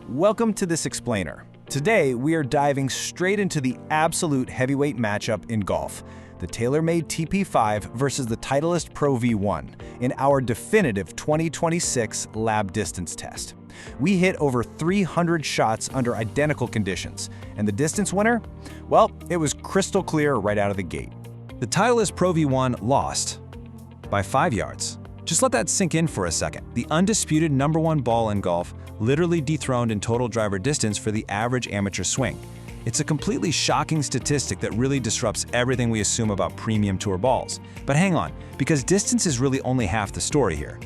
Welcome to this explainer. Today, we are diving straight into the absolute heavyweight matchup in golf, the TaylorMade TP5 versus the Titleist Pro V1 in our definitive 2026 lab distance test. We hit over 300 shots under identical conditions, and the distance winner? Well, it was crystal clear right out of the gate. The Titleist Pro V1 lost by 5 yards. Just let that sink in for a second. The undisputed #1 ball in golf literally dethroned in total driver distance for the average amateur swing. It's a completely shocking statistic that really disrupts everything we assume about premium tour balls. But hang on, because distance is really only half the story here.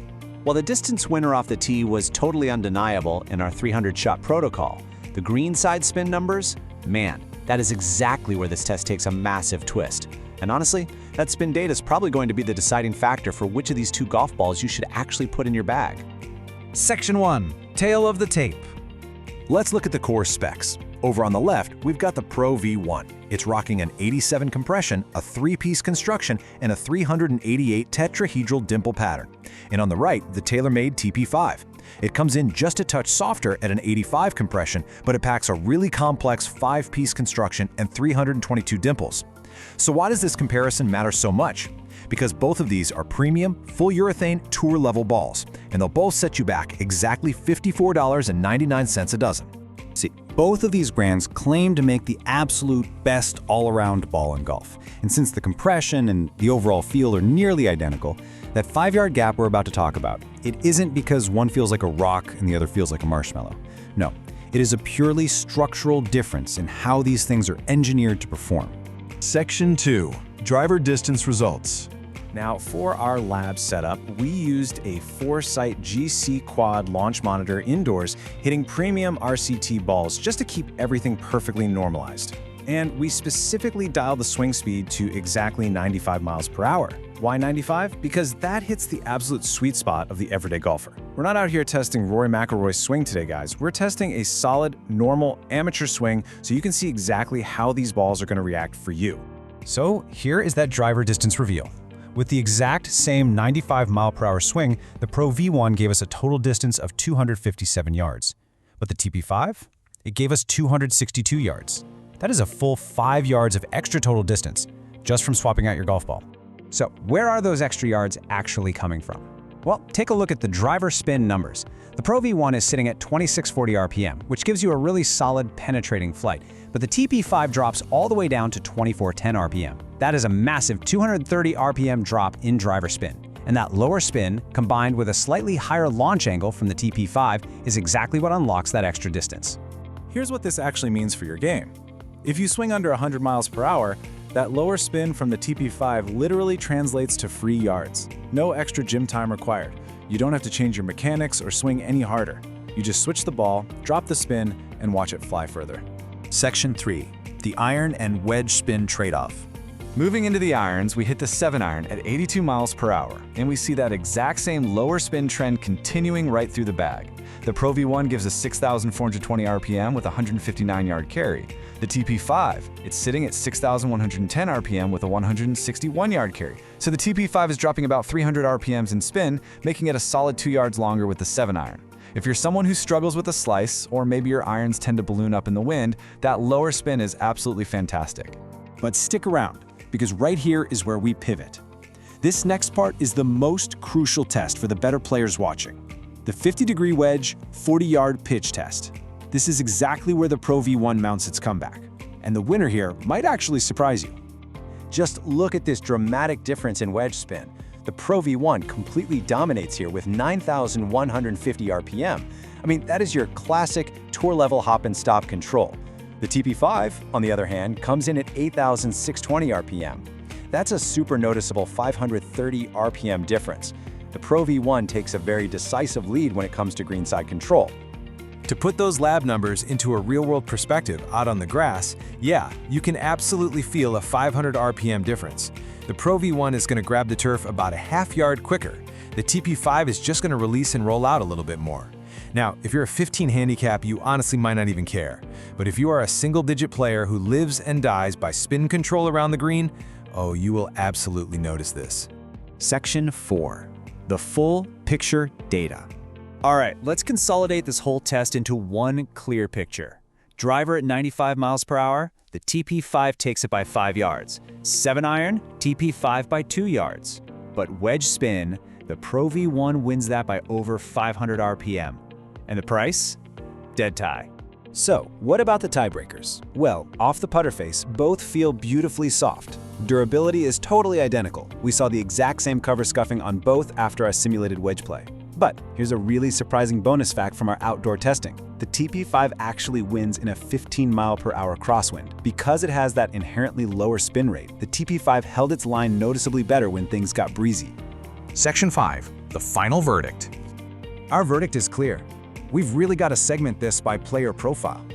While the distance winner off the tee was totally undeniable in our 300-shot protocol, the greenside spin numbers, man, that is exactly where this test takes a massive twist. And honestly, that spin data is probably going to be the deciding factor for which of these two golf balls you should actually put in your bag. Section 1. Tail of the tape. Let's look at the core specs. Over on the left, we've got the Pro V1. It's rocking an 87 compression, a 3-piece construction, and a 388 tetrahedral dimple pattern. And on the right, the TaylorMade TP5. It comes in just a touch softer at an 85 compression, but it packs a really complex 5-piece construction and 322 dimples. So why does this comparison matter so much? Because both of these are premium, full urethane, tour-level balls, and they'll both set you back exactly $54.99 a dozen. See, both of these brands claim to make the absolute best all-around ball in golf. And since the compression and the overall feel are nearly identical, that 5-yard gap we're about to talk about, it isn't because one feels like a rock and the other feels like a marshmallow. No, it is a purely structural difference in how these things are engineered to perform. Section 2. Driver distance results. Now, for our lab setup, we used a 4-sight GCQuad launch monitor indoors, hitting premium RCT balls just to keep everything perfectly normalized. And we specifically dialed the swing speed to exactly 95 miles per hour. Why 95? Because that hits the absolute sweet spot of the everyday golfer. We're not out here testing Rory McIlroy's swing today, guys. We're testing a solid, normal, amateur swing so you can see exactly how these balls are going to react for you. So here is that driver distance reveal. With the exact same 95-mile-per-hour swing, the Pro V1 gave us a total distance of 257 yards. But the TP5? It gave us 262 yards. That is a full 5 yards of extra total distance, just from swapping out your golf ball. So where are those extra yards actually coming from? Well, take a look at the driver spin numbers. The Pro V1 is sitting at 2640 RPM, which gives you a really solid penetrating flight, but the TP5 drops all the way down to 2410 RPM. That is a massive 230 RPM drop in driver spin. And that lower spin, combined with a slightly higher launch angle from the TP5, is exactly what unlocks that extra distance. Here's what this actually means for your game. If you swing under 100 miles per hour, that lower spin from the TP5 literally translates to free yards. No extra gym time required. You don't have to change your mechanics or swing any harder. You just switch the ball, drop the spin, and watch it fly further. Section 3. The iron and wedge spin trade-off. Moving into the irons, we hit the 7-iron at 82 miles per hour, and we see that exact same lower spin trend continuing right through the bag. The Pro V1 gives us 6,420 RPM with a 159-yard carry. The TP5, it's sitting at 6,110 RPM with a 161-yard carry. So the TP5 is dropping about 300 RPMs in spin, making it a solid 2 yards longer with the 7-iron. If you're someone who struggles with a slice, or maybe your irons tend to balloon up in the wind, that lower spin is absolutely fantastic. But stick around, because right here is where we pivot. This next part is the most crucial test for the better players watching. The 50-degree wedge, 40-yard pitch test. This is exactly where the Pro V1 mounts its comeback. And the winner here might actually surprise you. Just look at this dramatic difference in wedge spin. The Pro V1 completely dominates here with 9,150 RPM. I mean, that is your classic tour-level hop and stop control. The TP5, on the other hand, comes in at 8,620 RPM. That's a super noticeable 530 RPM difference. The Pro V1 takes a very decisive lead when it comes to greenside control. To put those lab numbers into a real-world perspective out on the grass, yeah, you can absolutely feel a 500 RPM difference. The Pro V1 is going to grab the turf about a half yard quicker. The TP5 is just going to release and roll out a little bit more. Now, if you're a 15 handicap, you honestly might not even care. But if you are a single-digit player who lives and dies by spin control around the green, oh, you will absolutely notice this. Section 4. The full picture data. All right, let's consolidate this whole test into one clear picture. Driver at 95 miles per hour, the TP5 takes it by 5 yards. 7-iron, TP5 by 2 yards. But wedge spin, the Pro V1 wins that by over 500 RPM. And the price? Dead tie. So, what about the tiebreakers? Well, off the putter face, both feel beautifully soft. Durability is totally identical. We saw the exact same cover scuffing on both after our simulated wedge play. But here's a really surprising bonus fact from our outdoor testing. The TP5 actually wins in a 15-mile-per-hour crosswind. Because it has that inherently lower spin rate, the TP5 held its line noticeably better when things got breezy. Section 5. The final verdict. Our verdict is clear. We've really got to segment this by player profile.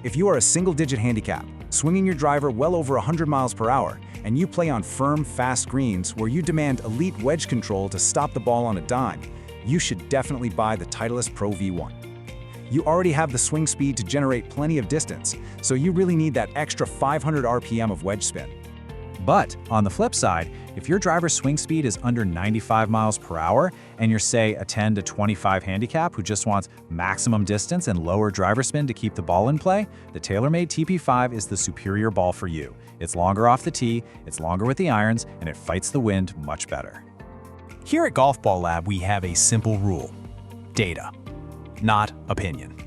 If you are a single-digit handicap, swinging your driver well over 100 miles per hour, and you play on firm, fast greens where you demand elite wedge control to stop the ball on a dime, you should definitely buy the Titleist Pro V1. You already have the swing speed to generate plenty of distance, so you really need that extra 500 RPM of wedge spin. But on the flip side, if your driver's swing speed is under 95 miles per hour and you're, say, a 10 to 25 handicap who just wants maximum distance and lower driver spin to keep the ball in play, the TaylorMade TP5 is the superior ball for you. It's longer off the tee, it's longer with the irons, and it fights the wind much better. Here at Golf Ball Lab, we have a simple rule: data, not opinion.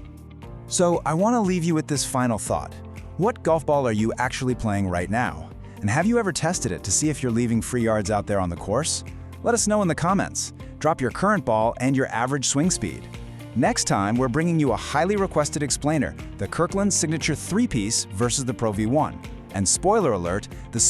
So I want to leave you with this final thought. What golf ball are you actually playing right now? And have you ever tested it to see if you're leaving free yards out there on the course? Let us know in the comments. Drop your current ball and your average swing speed. Next time, we're bringing you a highly requested explainer, the Kirkland Signature 3-piece versus the Pro V1. And spoiler alert, the